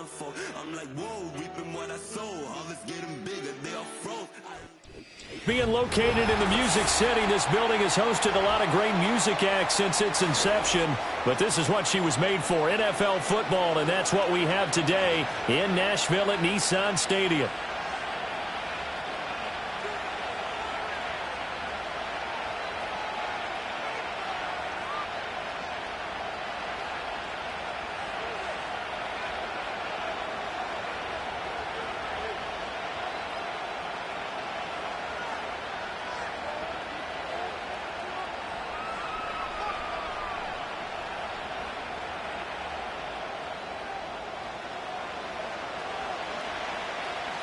unfold. I'm like, whoa, reaping what I sow. Harvest getting bigger, they are froze. Being located in the Music City, this building has hosted a lot of great music acts since its inception. But this is what she was made for, NFL football, and that's what we have today in Nashville at Nissan Stadium.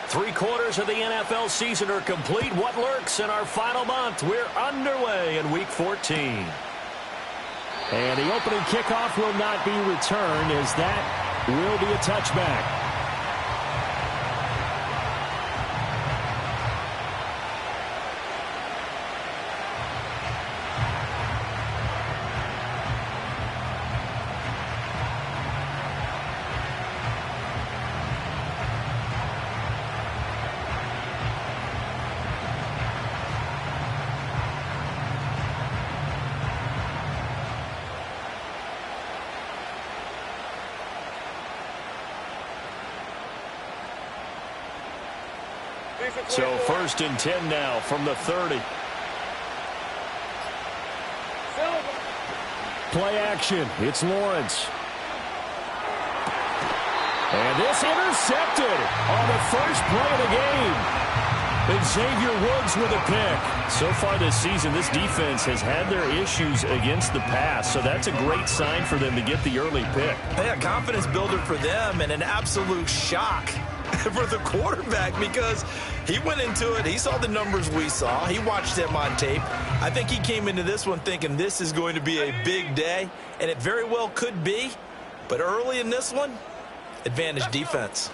Three-quarters of the NFL season are complete. What lurks in our final month? We're underway in Week 14. And the opening kickoff will not be returned, as that will be a touchback. So 1st and 10 now from the 30. Play action. It's Lawrence. And this intercepted on the first play of the game. And Xavier Woods with a pick. So far this season, this defense has had their issues against the pass, so that's a great sign for them to get the early pick. Yeah, confidence builder for them and an absolute shock for the quarterback, because he went into it, he saw the numbers we saw, he watched them on tape. I think he came into this one thinking this is going to be a big day, and it very well could be, but early in this one, advantage defense.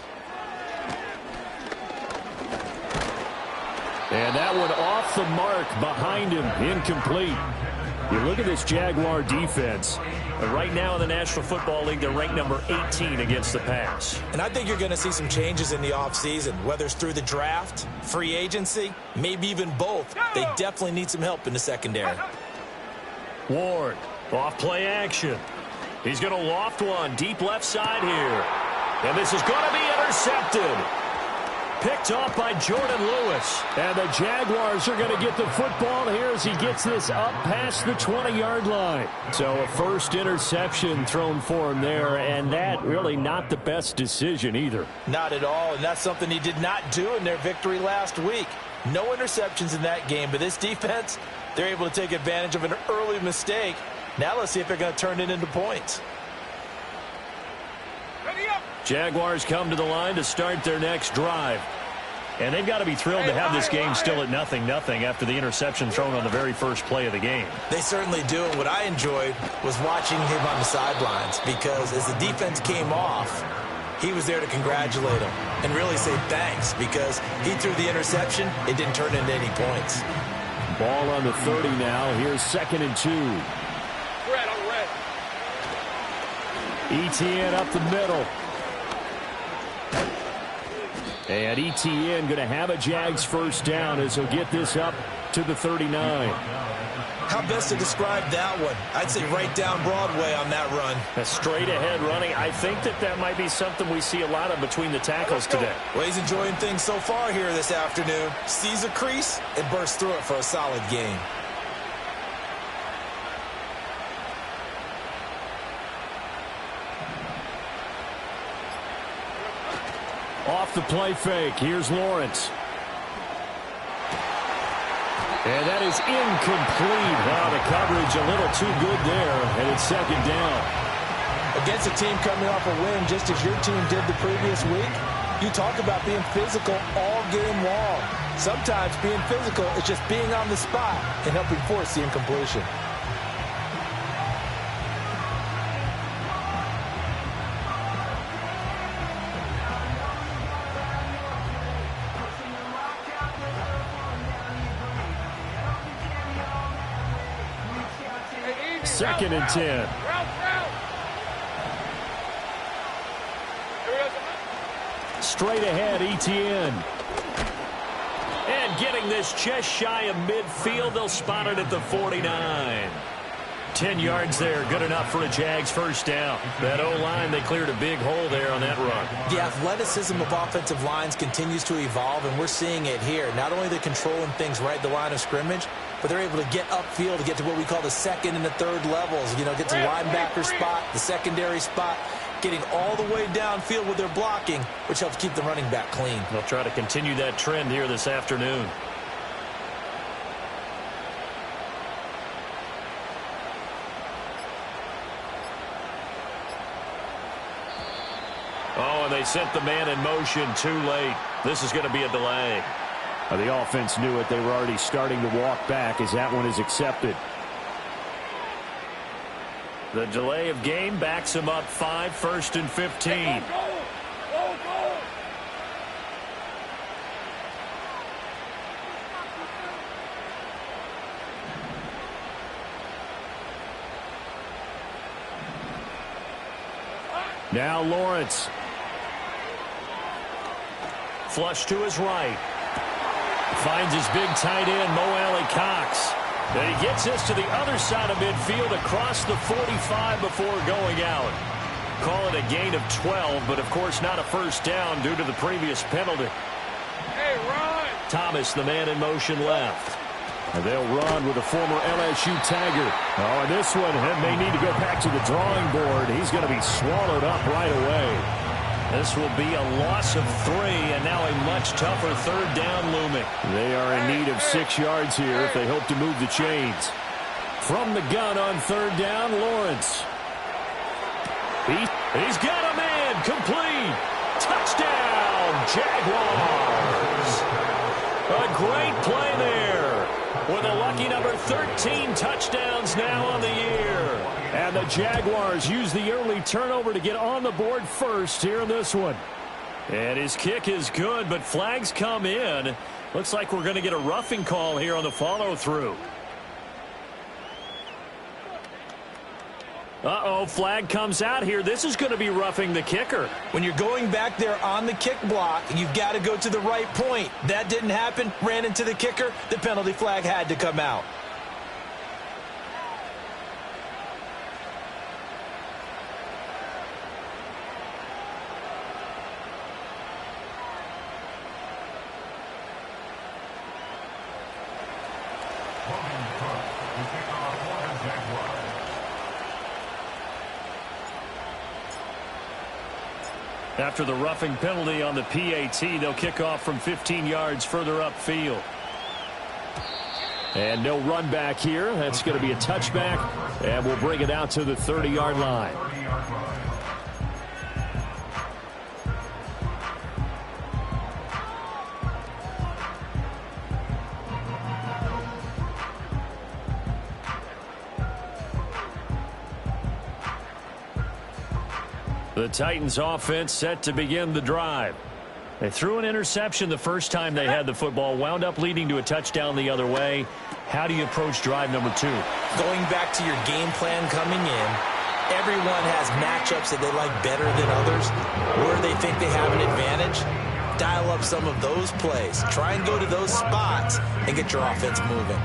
And that one off the mark behind him, incomplete. You look at this Jaguar defense. Right now in the National Football League, they're ranked number 18 against the pass. And I think you're going to see some changes in the offseason, whether it's through the draft, free agency, maybe even both. They definitely need some help in the secondary. Ward, off play action. He's going to loft one deep left side here. And this is going to be intercepted. Picked off by Jordan Lewis. And the Jaguars are going to get the football here as he gets this up past the 20-yard line. So a first interception thrown for him there, and that really not the best decision either. Not at all, and that's something he did not do in their victory last week. No interceptions in that game, but this defense, they're able to take advantage of an early mistake. Now let's see if they're going to turn it into points. Jaguars come to the line to start their next drive. And they've got to be thrilled to have this game still at 0-0 after the interception thrown on the very first play of the game. They certainly do. And what I enjoyed was watching him on the sidelines, because as the defense came off, he was there to congratulate him and really say thanks, because he threw the interception. It didn't turn into any points. Ball on the 30 now. Here's 2nd and 2. Etienne up the middle. And Etienne going to have a Jags first down as he'll get this up to the 39. How best to describe that one? I'd say right down Broadway on that run. A straight ahead running. I think that might be something we see a lot of between the tackles today. Well, he's enjoying things so far here this afternoon. Sees a crease and bursts through it for a solid gain. Off the play fake. Here's Lawrence. And that is incomplete. Wow, the coverage a little too good there, and it's 2nd down. Against a team coming off a win, just as your team did the previous week, you talk about being physical all game long. Sometimes being physical is just being on the spot and helping force the incompletion. straight ahead, Etienne. And getting this just shy of midfield, they'll spot it at the 49. 10 yards there, good enough for a Jags first down. That O-line, they cleared a big hole there on that run. The athleticism of offensive lines continues to evolve, and we're seeing it here. Not only they're controlling things right at the line of scrimmage, but they're able to get upfield to get to what we call the second and the third levels. You know, get to the linebacker spot, the secondary spot, getting all the way downfield with their blocking, which helps keep the running back clean. They'll try to continue that trend here this afternoon. Oh, and they sent the man in motion too late. This is going to be a delay. The offense knew it. They were already starting to walk back as that one is accepted. The delay of game backs him up 5, 1st and 15. Now Lawrence. Flush to his right. Finds his big tight end, Mo Alley-Cox. And he gets this to the other side of midfield across the 45 before going out. Call it a gain of 12, but of course not a first down due to the previous penalty. Hey, run! Thomas, the man in motion left. And they'll run with a former LSU Tiger. Oh, and this one may need to go back to the drawing board. He's going to be swallowed up right away. This will be a loss of 3, and now a much tougher third down looming. They are in need of 6 yards here if they hope to move the chains. From the gun on third down, Lawrence. He's got a man, complete. Touchdown, Jaguars. A great play there. With a lucky number 13 touchdowns now on the year. And the Jaguars use the early turnover to get on the board first here in this one. And his kick is good, but flags come in. Looks like we're going to get a roughing call here on the follow-through. Uh-oh, flag comes out here. This is going to be roughing the kicker. When you're going back there on the kick block, you've got to go to the right point. That didn't happen. Ran into the kicker. The penalty flag had to come out. After the roughing penalty on the PAT, they'll kick off from 15 yards further upfield. And no run back here. That's going to be a touchback, and we'll bring it out to the 30-yard line. The Titans offense set to begin the drive. They threw an interception the first time they had the football, wound up leading to a touchdown the other way. How do you approach drive number 2? Going back to your game plan coming in, everyone has matchups that they like better than others. Where they think they have an advantage, dial up some of those plays. Try and go to those spots and get your offense moving.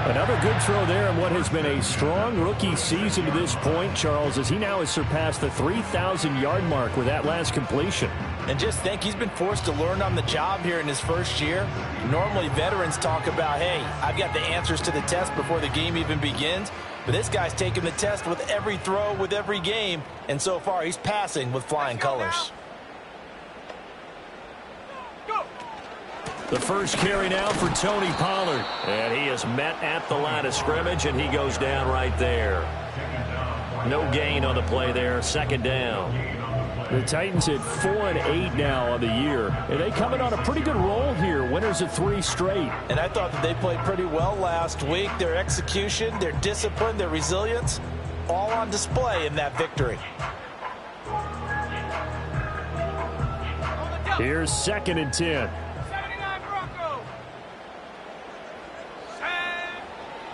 Another good throw there in what has been a strong rookie season to this point, Charles, as he now has surpassed the 3,000-yard mark with that last completion. And just think, he's been forced to learn on the job here in his first year. Normally, veterans talk about, hey, I've got the answers to the test before the game even begins. But this guy's taking the test with every throw, with every game. And so far, he's passing with flying colors. The first carry now for Tony Pollard. And he is met at the line of scrimmage, and he goes down right there. No gain on the play there. Second down. The Titans at 4-8 now on the year. And they come in on a pretty good roll here. Winners of 3 straight. And I thought that they played pretty well last week. Their execution, their discipline, their resilience, all on display in that victory. Here's 2nd and 10.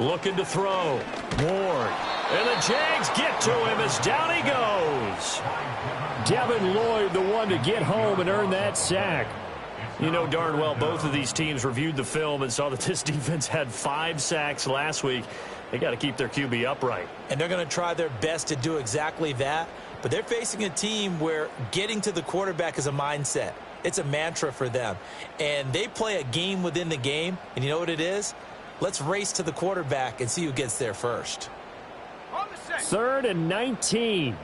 Looking to throw. Ward. And the Jags get to him as down he goes. Devin Lloyd, the one to get home and earn that sack. You know darn well both of these teams reviewed the film and saw that this defense had 5 sacks last week. They got to keep their QB upright. And they're going to try their best to do exactly that. But they're facing a team where getting to the quarterback is a mindset. It's a mantra for them. And they play a game within the game. And you know what it is? Let's race to the quarterback and see who gets there first. 3rd and 19.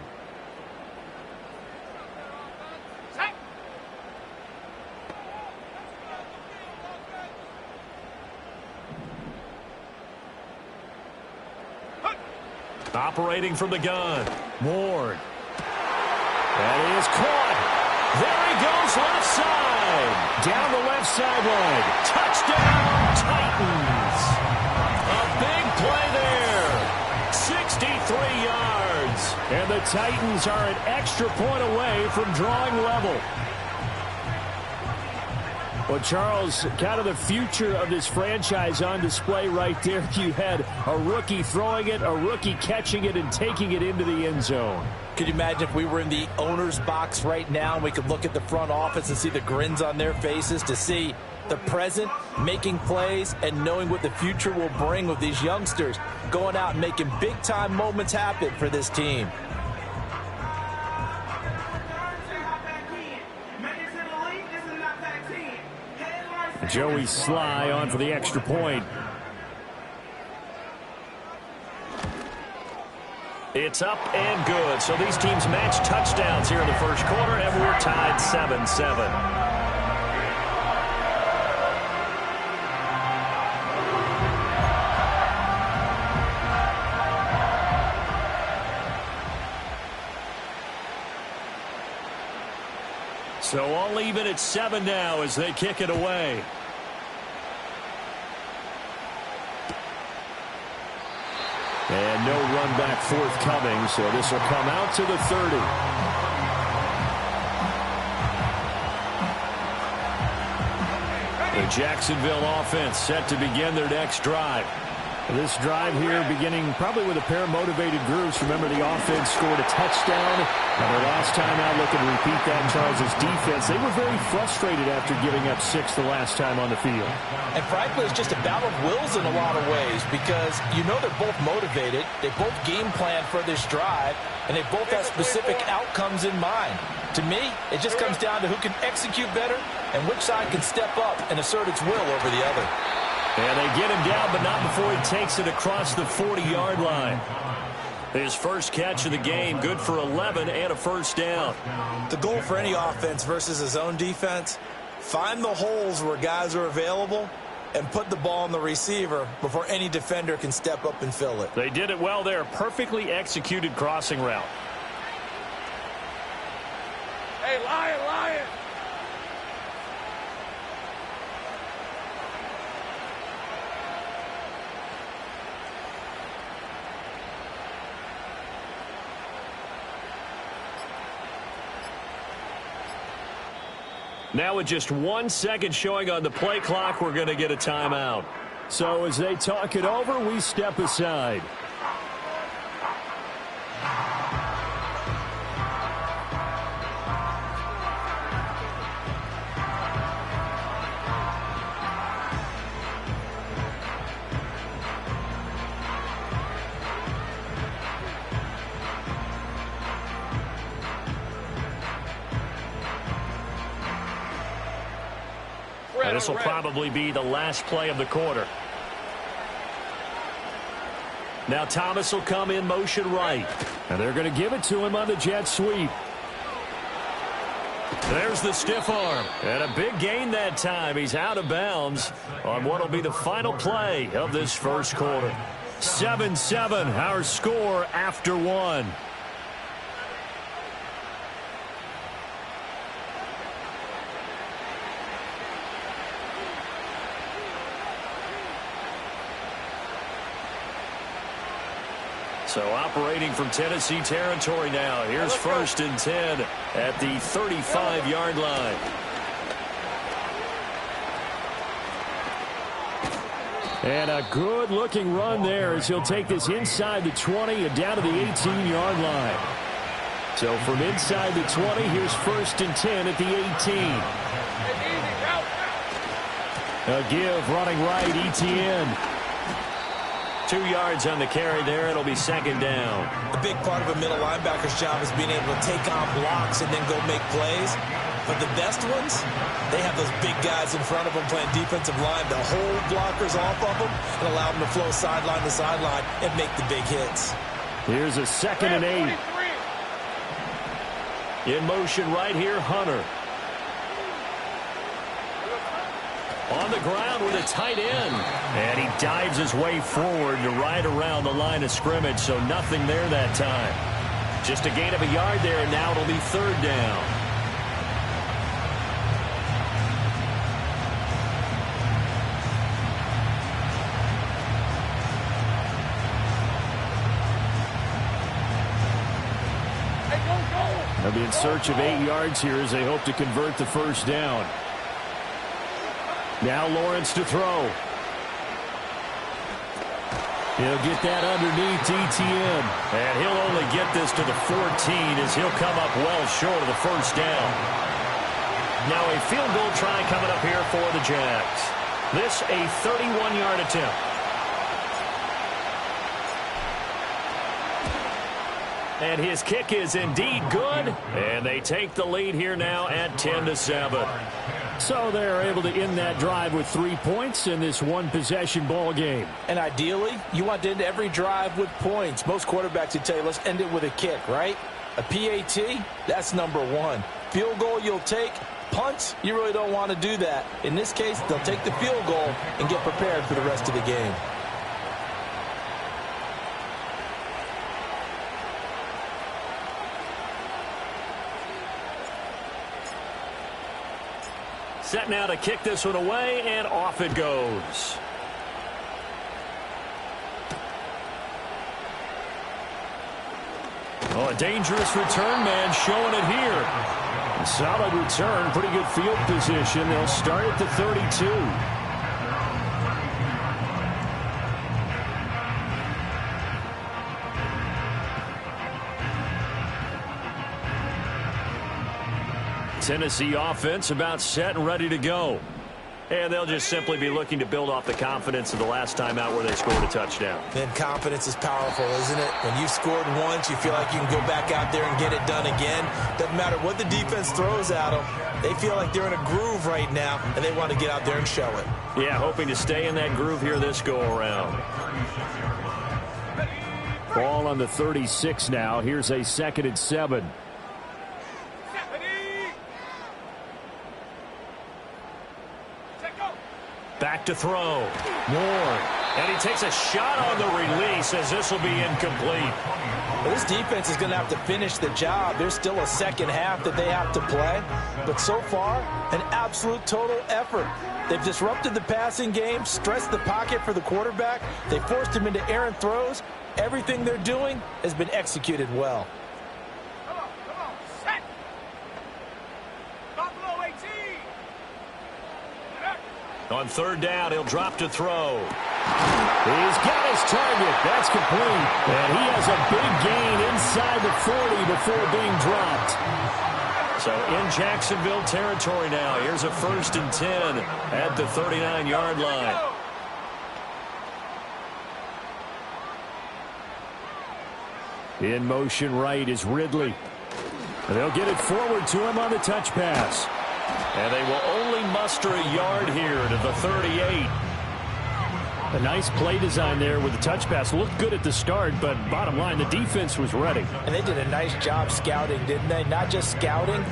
Operating from the gun. Ward. That is caught. There he goes, left side. Down the left sideline. Touchdown, Titans. A big play there. 63 yards. And the Titans are an extra point away from drawing level. Well, Charles, kind of the future of this franchise on display right there. You had a rookie throwing it, a rookie catching it, and taking it into the end zone. Could you imagine if we were in the owner's box right now and we could look at the front office and see the grins on their faces, to see the present making plays and knowing what the future will bring with these youngsters going out and making big-time moments happen for this team. Joey Sly on for the extra point. It's up and good. So these teams match touchdowns here in the first quarter, and we're tied 7-7. So all even at 7 now as they kick it away. And no run back forthcoming, so this will come out to the 30. The Jacksonville offense set to begin their next drive. This drive here beginning probably with a pair of motivated groups. Remember, the offense scored a touchdown. And their last time out, looking to repeat that, Charles' defense. They were very frustrated after giving up 6 the last time on the field. And frankly, it's just a battle of wills in a lot of ways, because you know they're both motivated. They both game plan for this drive, and they both have specific outcomes in mind. To me, it just comes down to who can execute better and which side can step up and assert its will over the other. And they get him down, but not before he takes it across the 40-yard line. His first catch of the game, good for 11 and a first down. The goal for any offense versus his own defense, find the holes where guys are available and put the ball on the receiver before any defender can step up and fill it. They did it well there. Perfectly executed crossing route. Hey, Lion, Lion. Now with just 1 second showing on the play clock, we're going to get a timeout. So as they talk it over, we step aside. This will probably be the last play of the quarter. Now Thomas will come in motion right. And they're going to give it to him on the jet sweep. There's the stiff arm. And a big gain that time. He's out of bounds on what will be the final play of this first quarter. 7-7, our score after 1. So operating from Tennessee territory now. Here's 1st and 10 at the 35-yard line. And a good-looking run there as he'll take this inside the 20 and down to the 18-yard line. So from inside the 20, here's 1st and 10 at the 18. A give running right, Etienne. 2 yards on the carry there. It'll be 2nd down. A big part of a middle linebacker's job is being able to take on blocks and then go make plays. But the best ones, they have those big guys in front of them playing defensive line to hold blockers off of them and allow them to flow sideline to sideline and make the big hits. Here's a 2nd and 8. In motion right here, Hunter. On the ground with a tight end. And he dives his way forward to right around the line of scrimmage, so nothing there that time. Just a gain of a yard there, and now it'll be 3rd down. They'll be in search of 8 yards here as they hope to convert the 1st down. Now Lawrence to throw. He'll get that underneath Etienne. And he'll only get this to the 14 as he'll come up well short of the 1st down. Now a field goal try coming up here for the Jags. This a 31-yard attempt. And his kick is indeed good. And they take the lead here now at 10-7. So they're able to end that drive with 3 points in this one-possession ball game. And ideally, you want to end every drive with points. Most quarterbacks would tell you, let's end it with a kick, right? A PAT, that's number 1. Field goal you'll take. Punts, you really don't want to do that. In this case, they'll take the field goal and get prepared for the rest of the game. Set now to kick this one away, and off it goes. Oh, a dangerous return man showing it here. A solid return, pretty good field position. They'll start at the 32. Tennessee offense about set and ready to go. And they'll just simply be looking to build off the confidence of the last time out where they scored a touchdown. Then confidence is powerful, isn't it? When you've scored once, you feel like you can go back out there and get it done again. Doesn't matter what the defense throws at them. They feel like they're in a groove right now, and they want to get out there and show it. Yeah, hoping to stay in that groove here this go-around. Ball on the 36 now. Here's a 2nd and 7. Back to throw. Moore. And he takes a shot on the release as this will be incomplete. Well, this defense is going to have to finish the job. There's still a second half that they have to play. But so far, an absolute total effort. They've disrupted the passing game, stressed the pocket for the quarterback. They forced him into errant throws. Everything they're doing has been executed well. Come on, set. Buffalo 18. On 3rd down, he'll drop to throw. He's got his target. That's complete. And he has a big gain inside the 40 before being dropped. So in Jacksonville territory now. Here's a 1st and 10 at the 39-yard line. In motion right is Ridley. And they'll get it forward to him on the touch pass. And they will only muster a yard here to the 38. A nice play design there with the touch pass. Looked good at the start, but bottom line, the defense was ready. And they did a nice job scouting, didn't they? Not just scouting,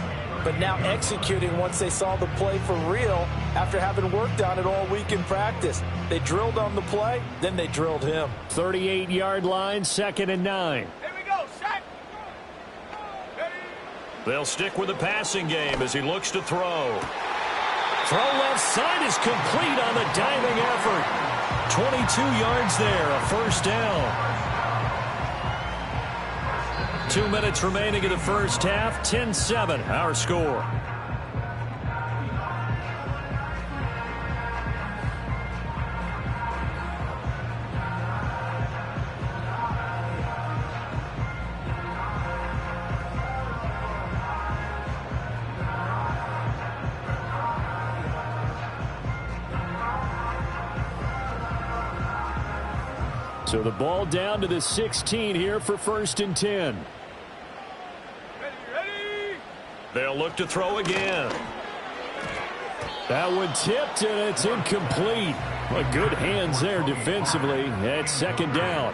but now executing once they saw the play for real after having worked on it all week in practice. They drilled on the play, then they drilled him. 38-yard line, 2nd and 9. Here we go, set. They'll stick with the passing game as he looks to throw. Throw left side is complete on the diving effort. 22 yards there, a 1st down. 2 minutes remaining in the first half, 10-7, our score. So the ball down to the 16 here for 1st and 10. Ready. They'll look to throw again. That one tipped, and it's incomplete. Well, good hands there defensively at 2nd down.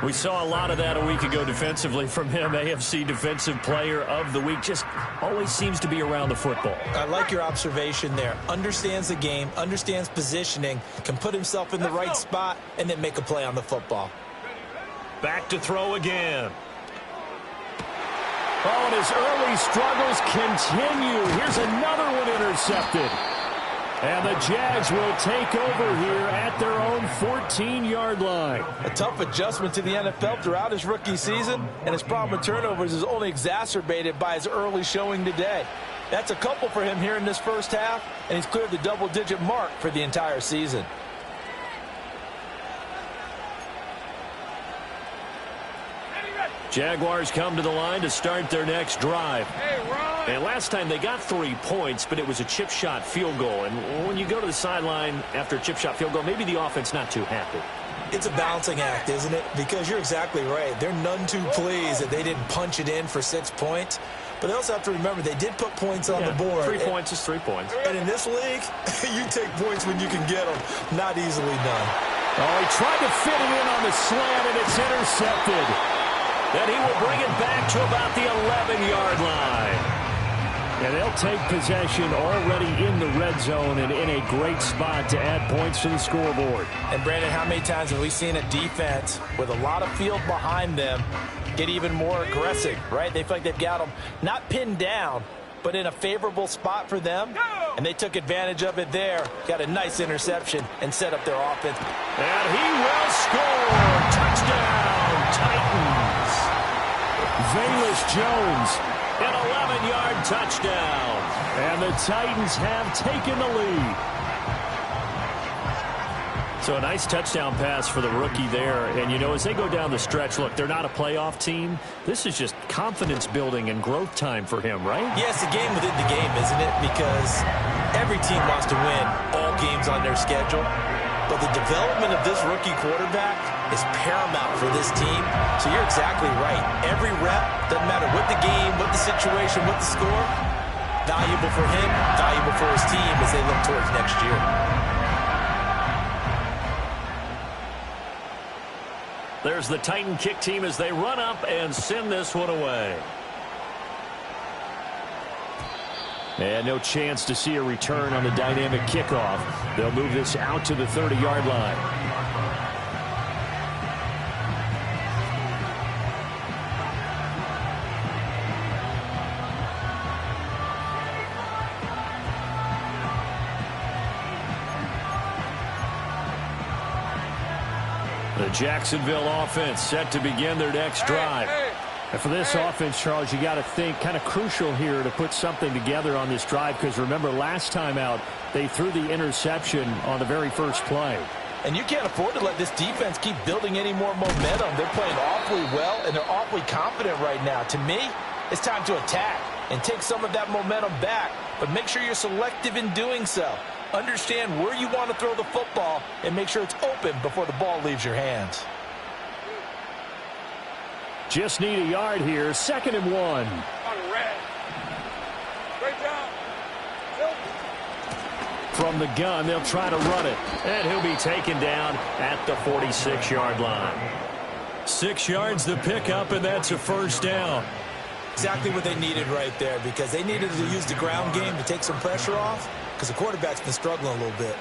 We saw a lot of that a week ago defensively from him. AFC Defensive Player of the Week. Just always seems to be around the football. I like your observation there. Understands the game, understands positioning, can put himself in the right spot, and then make a play on the football. Back to throw again. Oh, and his early struggles continue. Here's another one intercepted. And the Jags will take over here at their own 14-yard line. A tough adjustment to the NFL throughout his rookie season, and his problem with turnovers is only exacerbated by his early showing today. That's a couple for him here in this first half, and he's cleared the double-digit mark for the entire season. Jaguars come to the line to start their next drive. Hey, Ron. And last time they got 3 points, but it was a chip shot field goal. And when you go to the sideline after a chip shot field goal, maybe the offense not too happy. It's a balancing act, isn't it? Because you're exactly right. They're none too pleased that they didn't punch it in for 6 points. But they also have to remember they did put points on the board. 3 points is 3 points. And in this league, you take points when you can get them. Not easily done. Oh, he tried to fit it in on the slant, and it's intercepted. Then he will bring it back to about the 11-yard line. And they'll take possession already in the red zone and in a great spot to add points to the scoreboard. And, Brandon, how many times have we seen a defense with a lot of field behind them get even more aggressive, right? They feel like they've got them not pinned down, but in a favorable spot for them. And they took advantage of it there. Got a nice interception and set up their offense. And he will score. Touchdown, Titans. Velus Jones. An 11-yard touchdown. And the Titans have taken the lead. So a nice touchdown pass for the rookie there. And, you know, as they go down the stretch, look, they're not a playoff team. This is just confidence building and growth time for him, right? Yeah, it's a game within the game, isn't it? Because every team wants to win all games on their schedule. But the development of this rookie quarterback is paramount for this team. So you're exactly right. Every rep, doesn't matter what the game, what the situation, what the score, valuable for him, valuable for his team as they look towards next year. There's the Titan kick team as they run up and send this one away. And no chance to see a return on the dynamic kickoff. They'll move this out to the 30-yard line. The Jacksonville offense set to begin their next drive. And for this offense, Charles, you got to think kind of crucial here to put something together on this drive, because remember last time out they threw the interception on the very first play. And you can't afford to let this defense keep building any more momentum. They're playing awfully well, and they're awfully confident right now. To me, it's time to attack and take some of that momentum back, but make sure you're selective in doing so. Understand where you want to throw the football and make sure it's open before the ball leaves your hands. Just need a yard here. 2nd and 1. On red. Great job. From the gun, they'll try to run it. And he'll be taken down at the 46-yard line. 6 yards the pickup, and that's a first down. Exactly what they needed right there, because they needed to use the ground game to take some pressure off, because the quarterback's been struggling a little bit.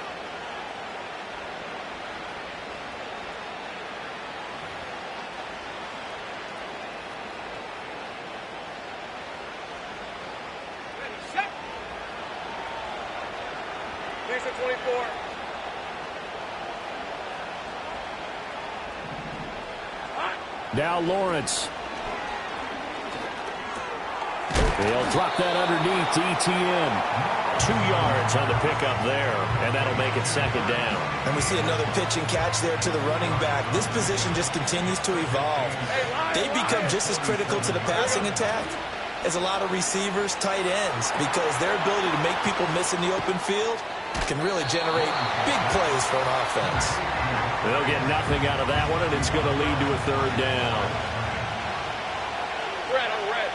Next to 24. Now Lawrence. They'll drop that underneath to ETN. 2 yards on the pickup there, and that'll make it 2nd down. And we see another pitch and catch there to the running back. This position just continues to evolve. They become just as critical to the passing attack as a lot of receivers, tight ends, because their ability to make people miss in the open field can really generate big plays for an offense. They'll get nothing out of that one, and it's going to lead to a third down. Red on red.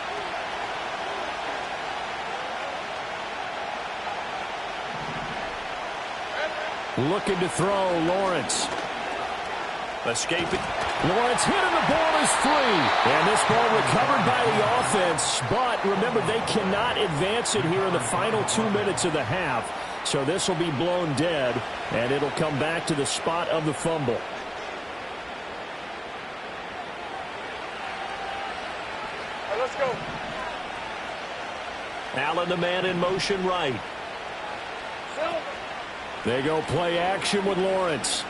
Looking to throw, Lawrence. Escaping. Lawrence hit and the ball is free. And this ball recovered by the offense. But remember, they cannot advance it here in the final 2 minutes of the half. So this will be blown dead, and it'll come back to the spot of the fumble. All right, let's go. Allen, the man in motion right. Silver. They go play action with Lawrence.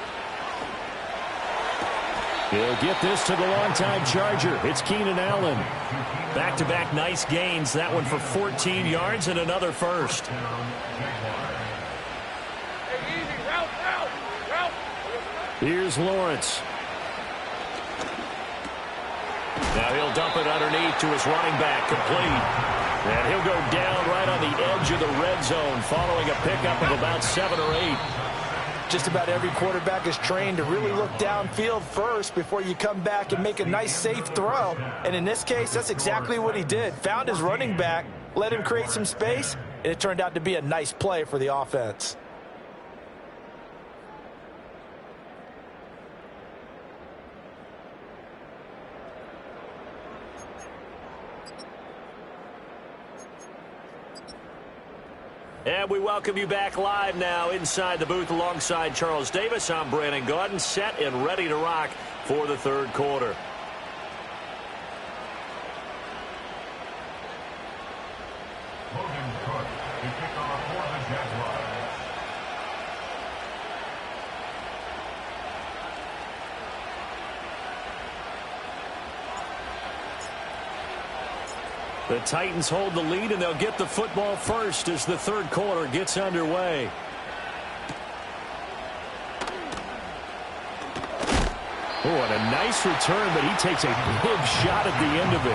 He'll get this to the longtime Charger. It's Keenan Allen. Back-to-back nice gains. That one for 14 yards and another first. Hey, easy. Route. Here's Lawrence. Now he'll dump it underneath to his running back, complete. And he'll go down right on the edge of the red zone following a pickup of about 7 or 8. Just about every quarterback is trained to really look downfield first before you come back and make a nice, safe throw. And in this case, that's exactly what he did. Found his running back, let him create some space, and it turned out to be a nice play for the offense. And we welcome you back live now inside the booth alongside Charles Davis. I'm Brandon Gaudin, set and ready to rock for the third quarter. Logan Cook to kick off for the Jaguars. The Titans hold the lead, and they'll get the football first as the third quarter gets underway. Oh, and a nice return, but he takes a big shot at the end of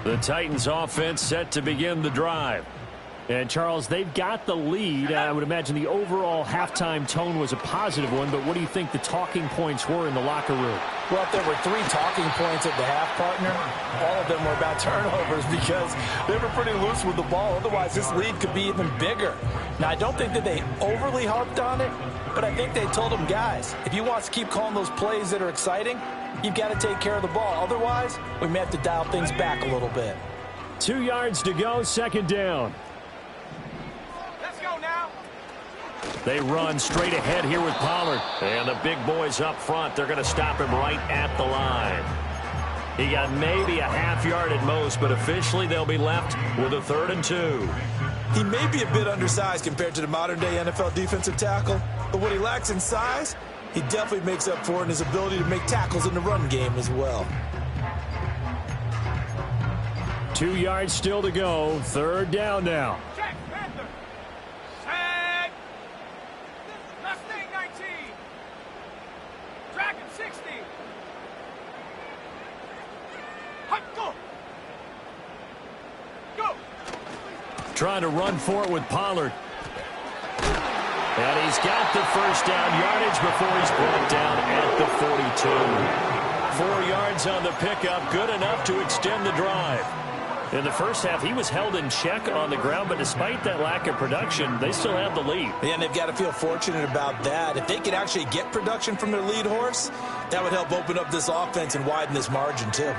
it. The Titans offense set to begin the drive. And, Charles, they've got the lead. I would imagine the overall halftime tone was a positive one, but what do you think the talking points were in the locker room? Well, if there were 3 talking points at the half, partner, all of them were about turnovers because they were pretty loose with the ball. Otherwise, this lead could be even bigger. Now, I don't think that they overly harped on it, but I think they told them, guys, if you want to keep calling those plays that are exciting, you've got to take care of the ball. Otherwise, we may have to dial things back a little bit. 2 yards to go, second down. They run straight ahead here with Pollard. And the big boys up front, they're going to stop him right at the line. He got maybe a half yard at most, but officially they'll be left with a 3rd and 2. He may be a bit undersized compared to the modern-day NFL defensive tackle, but what he lacks in size, he definitely makes up for in his ability to make tackles in the run game as well. 2 yards still to go, third down now. Check, Panther. Tag. Mustang 19. Dragon 60. Hut, go. Go. Trying to run for it with Pollard. And he's got the first down yardage before he's brought down at the 42. 4 yards on the pickup, good enough to extend the drive. In the first half, he was held in check on the ground, but despite that lack of production, they still have the lead. And they've got to feel fortunate about that. If they could actually get production from their lead horse, that would help open up this offense and widen this margin, too.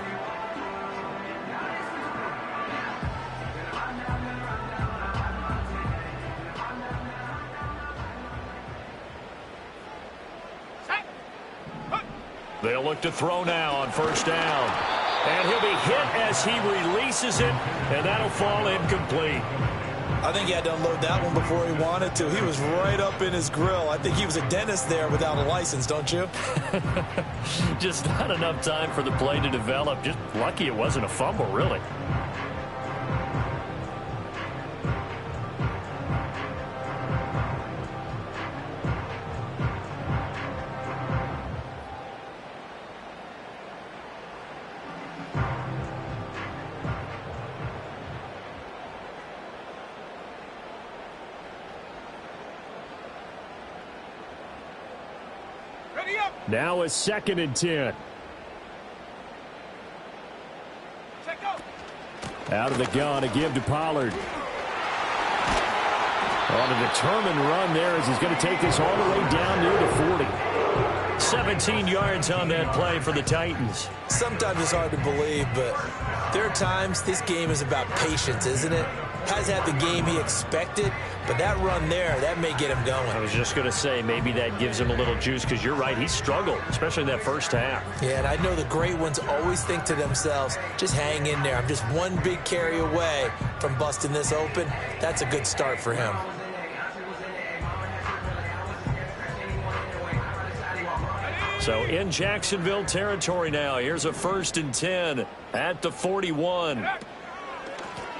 They'll look to throw now on first down. And he'll be hit as he releases it, and that'll fall incomplete. I think he had to unload that one before he wanted to. He was right up in his grill. I think he was a dentist there without a license, don't you? Just not enough time for the play to develop. Just lucky it wasn't a fumble, really. Now a 2nd and 10. Check out. Out of the gun, a give to Pollard. On a determined run there as he's going to take this all the way down near the 40. 17 yards on that play for the Titans. Sometimes it's hard to believe, but there are times this game is about patience, isn't it? Hasn't had the game he expected, but that run there, that may get him going. I was just going to say, maybe that gives him a little juice, because you're right, he struggled, especially in that first half. Yeah, and I know the great ones always think to themselves, just hang in there. I'm just one big carry away from busting this open. That's a good start for him. So in Jacksonville territory now. Here's a 1st and 10 at the 41.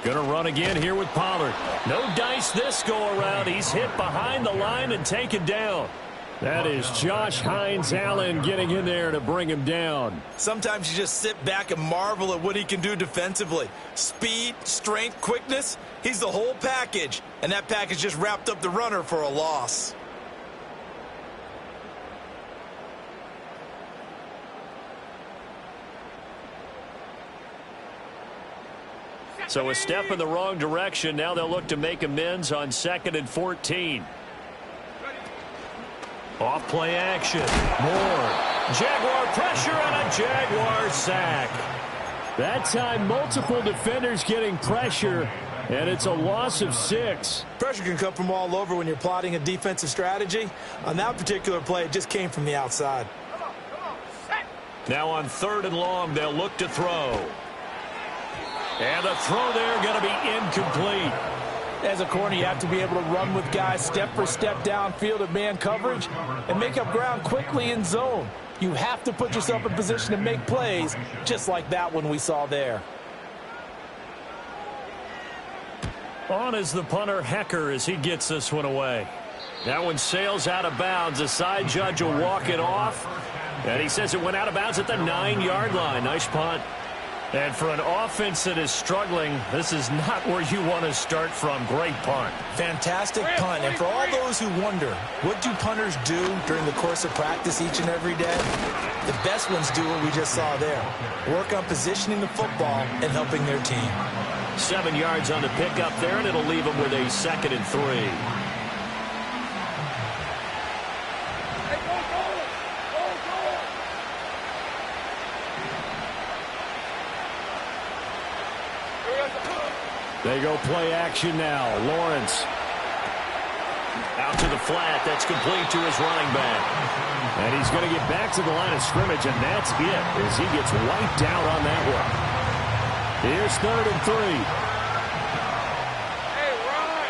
Going to run again here with Pollard. No dice this go-around. He's hit behind the line and taken down. That is Josh Hines-Allen getting in there to bring him down. Sometimes you just sit back and marvel at what he can do defensively. Speed, strength, quickness, he's the whole package. And that package just wrapped up the runner for a loss. So a step in the wrong direction. Now they'll look to make amends on 2nd and 14. Off play action. Moore. Jaguar pressure and a Jaguar sack. That time, multiple defenders getting pressure, and it's a loss of 6. Pressure can come from all over when you're plotting a defensive strategy. On that particular play, it just came from the outside. Now on 3rd and long, they'll look to throw. And the throw there going to be incomplete. As a corner, you have to be able to run with guys step for step downfield of man coverage and make up ground quickly in zone. You have to put yourself in position to make plays, just like that one we saw there. On is the punter, Hecker, as he gets this one away. That one sails out of bounds. The side judge will walk it off. And he says it went out of bounds at the 9-yard line. Nice punt. And for an offense that is struggling, this is not where you want to start from. Great punt. Fantastic punt. And for all those who wonder, what do punters do during the course of practice each and every day? The best ones do what we just saw there. Work on positioning the football and helping their team. 7 yards on the pickup there, and it'll leave them with a 2nd and 3. They go play action now. Lawrence. Out to the flat. That's complete to his running back. And he's going to get back to the line of scrimmage, and that's it as he gets wiped out on that one. Here's 3rd and 3. Hey, run!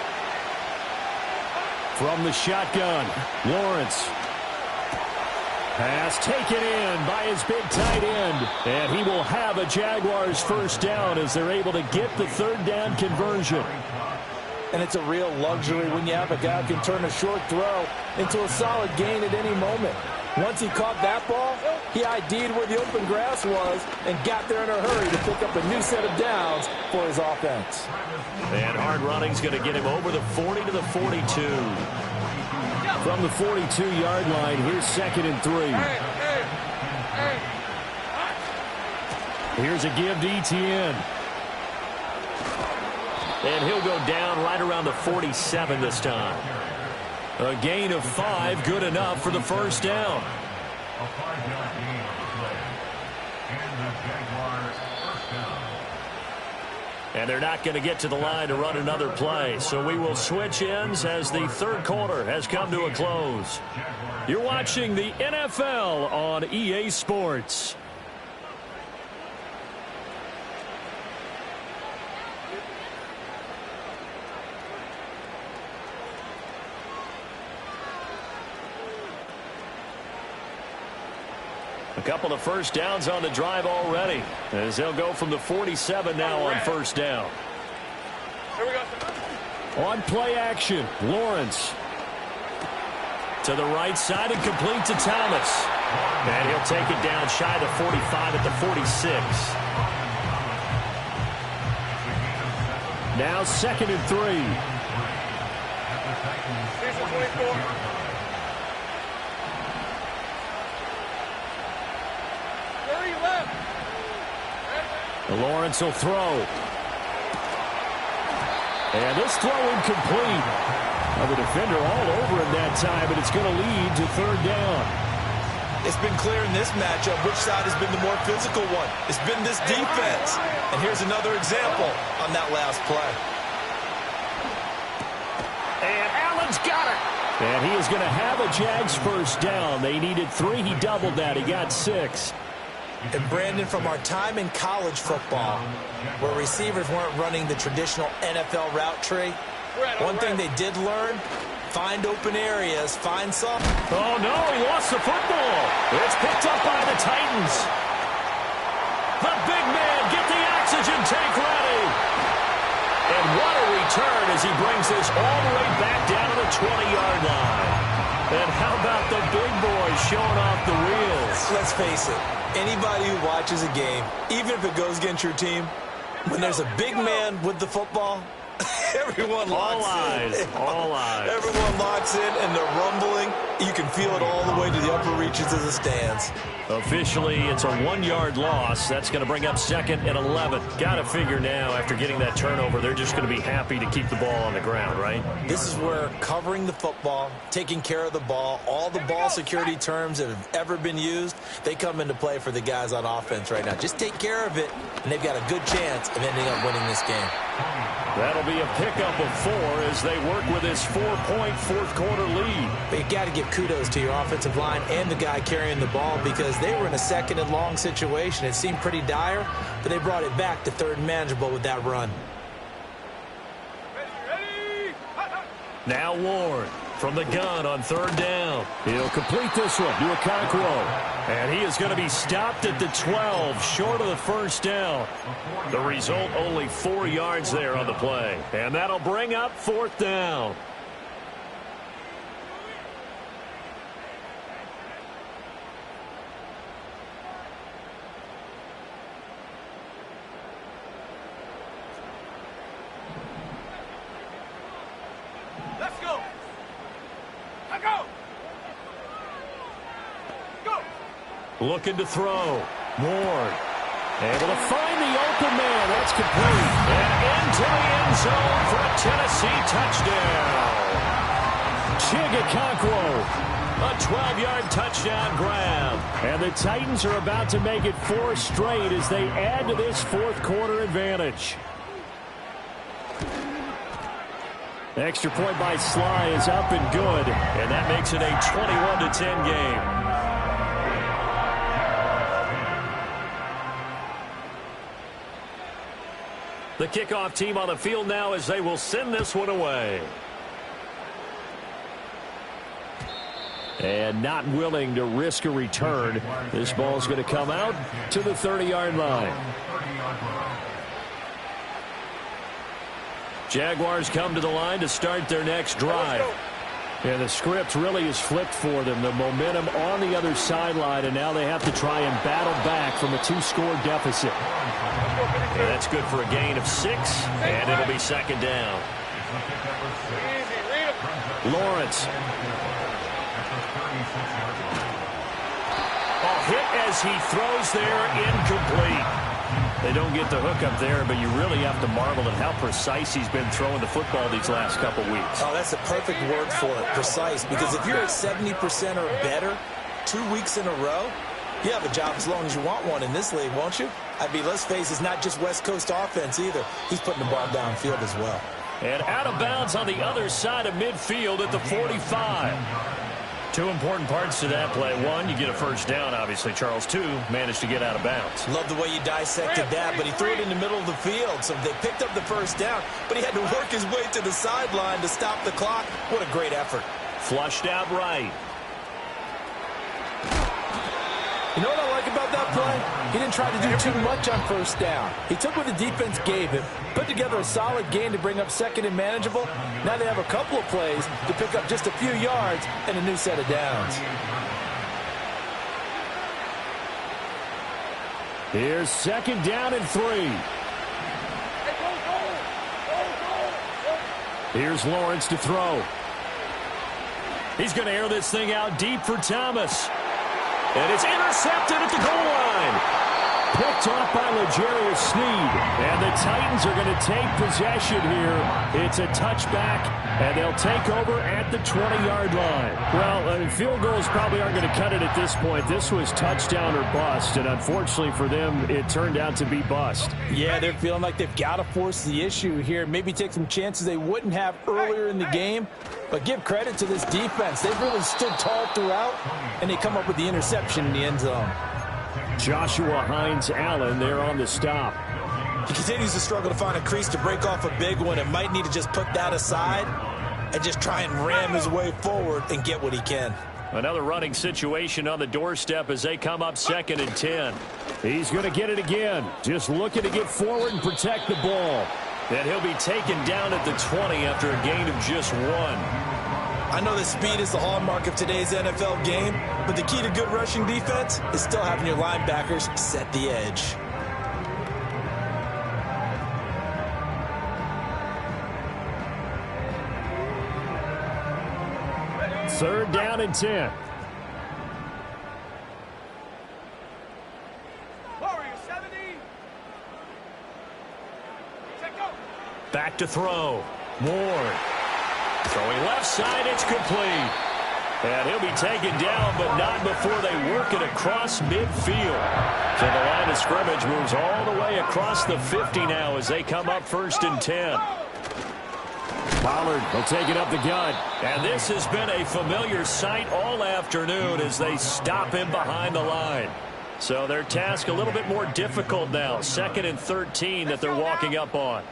From the shotgun, Lawrence. Pass taken in by his big tight end. And he will have a Jaguars first down as they're able to get the 3rd down conversion. And it's a real luxury when you have a guy who can turn a short throw into a solid gain at any moment. Once he caught that ball, he ID'd where the open grass was and got there in a hurry to pick up a new set of downs for his offense. And hard running's going to get him over the 40 to the 42. From the 42-yard line, here's 2nd and 3. Here's a give to Etienne. And he'll go down right around the 47 this time. A gain of 5, good enough for the first down. A 5-yard gain on the play. And the Jaguars first down. And they're not going to get to the line to run another play. So we will switch ends as the 3rd quarter has come to a close. You're watching the NFL on EA Sports. A couple of first downs on the drive already, as they'll go from the 47 now on first down. Here we go. On play action, Lawrence. To the right side and complete to Thomas. And he'll take it down shy of the 45 at the 46. Now 2nd and 3. Season 24. Lawrence will throw. And this throw incomplete. Well, the defender all over him that time, but it's going to lead to third down. It's been clear in this matchup which side has been the more physical one. It's been this defense. And here's another example on that last play. And Allen's got it. And he is going to have a Jags first down. They needed 3. He doubled that. He got 6. And Brandon, from our time in college football, where receivers weren't running the traditional NFL route tree, one thing they did learn, find open areas, find some. Oh, no, he lost the football. It's picked up by the Titans. The big man, get the oxygen tank ready. And what a return as he brings this all the way back down to the 20-yard line. And how about the big boy showing off the wheels? Let's face it, anybody who watches a game, even if it goes against your team, when there's a big man with the football, everyone locks in. All eyes. Everyone locks in, and they're rumbling. You can feel it all the way to the upper reaches of the stands. Officially, it's a 1-yard loss. That's going to bring up 2nd and 11. Got to figure now, after getting that turnover, they're just going to be happy to keep the ball on the ground, right? This is where covering the football, taking care of the ball, all the ball security terms that have ever been used, they come into play for the guys on offense right now. Just take care of it, and they've got a good chance of ending up winning this game. That'll be a pickup of 4 as they work with this 4-point fourth-quarter lead. But you got to give kudos to your offensive line and the guy carrying the ball because they were in a 2nd and long situation. It seemed pretty dire, but they brought it back to 3rd and manageable with that run. Now Ward from the gun on 3rd down. He'll complete this one to Okonkwo. And he is going to be stopped at the 12, short of the first down. The result, only 4 yards there on the play. And that'll bring up 4th down. Let's go. Let's go. Go. Looking to throw. Ward able to find the open man. That's complete. And into the end zone for a Tennessee touchdown. Chig Okonkwo. A 12-yard touchdown grab. And the Titans are about to make it 4 straight as they add to this fourth-quarter advantage. Extra point by Sly is up and good. And that makes it a 21-10 game. The kickoff team on the field now as they will send this one away. And not willing to risk a return. This ball's going to come out to the 30-yard line. Jaguars come to the line to start their next drive. And the script really is flipped for them. The momentum on the other sideline, and now they have to try and battle back from a 2-score deficit. And that's good for a gain of 6, and it'll be 2nd down. Lawrence. A hit as he throws there, incomplete. They don't get the hook up there, but you really have to marvel at how precise he's been throwing the football these last couple weeks. Oh, that's the perfect word for it, precise, because if you're at 70% or better 2 weeks in a row, you have a job as long as you want one in this league, won't you? I mean, let's face it, it's not just West Coast offense either. He's putting the ball downfield as well. And out of bounds on the other side of midfield at the 45. 2 important parts to that play. 1, you get a first down, obviously. Charles, 2, managed to get out of bounds. Love the way you dissected that, but he threw it in the middle of the field. So they picked up the first down, but he had to work his way to the sideline to stop the clock. What a great effort. Flushed out right. You know what I like about that play? He didn't try to do too much on first down. He took what the defense gave him, put together a solid gain to bring up 2nd and manageable. Now they have a couple of plays to pick up just a few yards and a new set of downs. Here's 2nd down and 3. Here's Lawrence to throw. He's going to air this thing out deep for Thomas. And it's intercepted at the goal line. Picked off by L'Jarius Sneed. And the Titans are going to take possession here. It's a touchback, and they'll take over at the 20-yard line. Well, field goals probably aren't going to cut it at this point. This was touchdown or bust, and unfortunately for them, it turned out to be bust. Yeah, they're feeling like they've got to force the issue here. Maybe take some chances they wouldn't have earlier in the game. But give credit to this defense. They've really stood tall throughout, and they come up with the interception in the end zone. Joshua Hines-Allen there on the stop. He continues to struggle to find a crease to break off a big one and might need to just put that aside and just try and ram his way forward and get what he can. Another running situation on the doorstep as they come up 2nd and 10. He's going to get it again. Just looking to get forward and protect the ball. And he'll be taken down at the 20 after a gain of just 1. I know that speed is the hallmark of today's NFL game, but the key to good rushing defense is still having your linebackers set the edge. Third down and 10. Warriors 70. Check go. Back to throw. Ward. Throwing left side, it's complete. And he'll be taken down, but not before they work it across midfield. So the line of scrimmage moves all the way across the 50 now as they come up 1st and 10. Pollard will take it up the gut. And this has been a familiar sight all afternoon as they stop him behind the line. So their task a little bit more difficult now. 2nd and 13 that they're walking up on.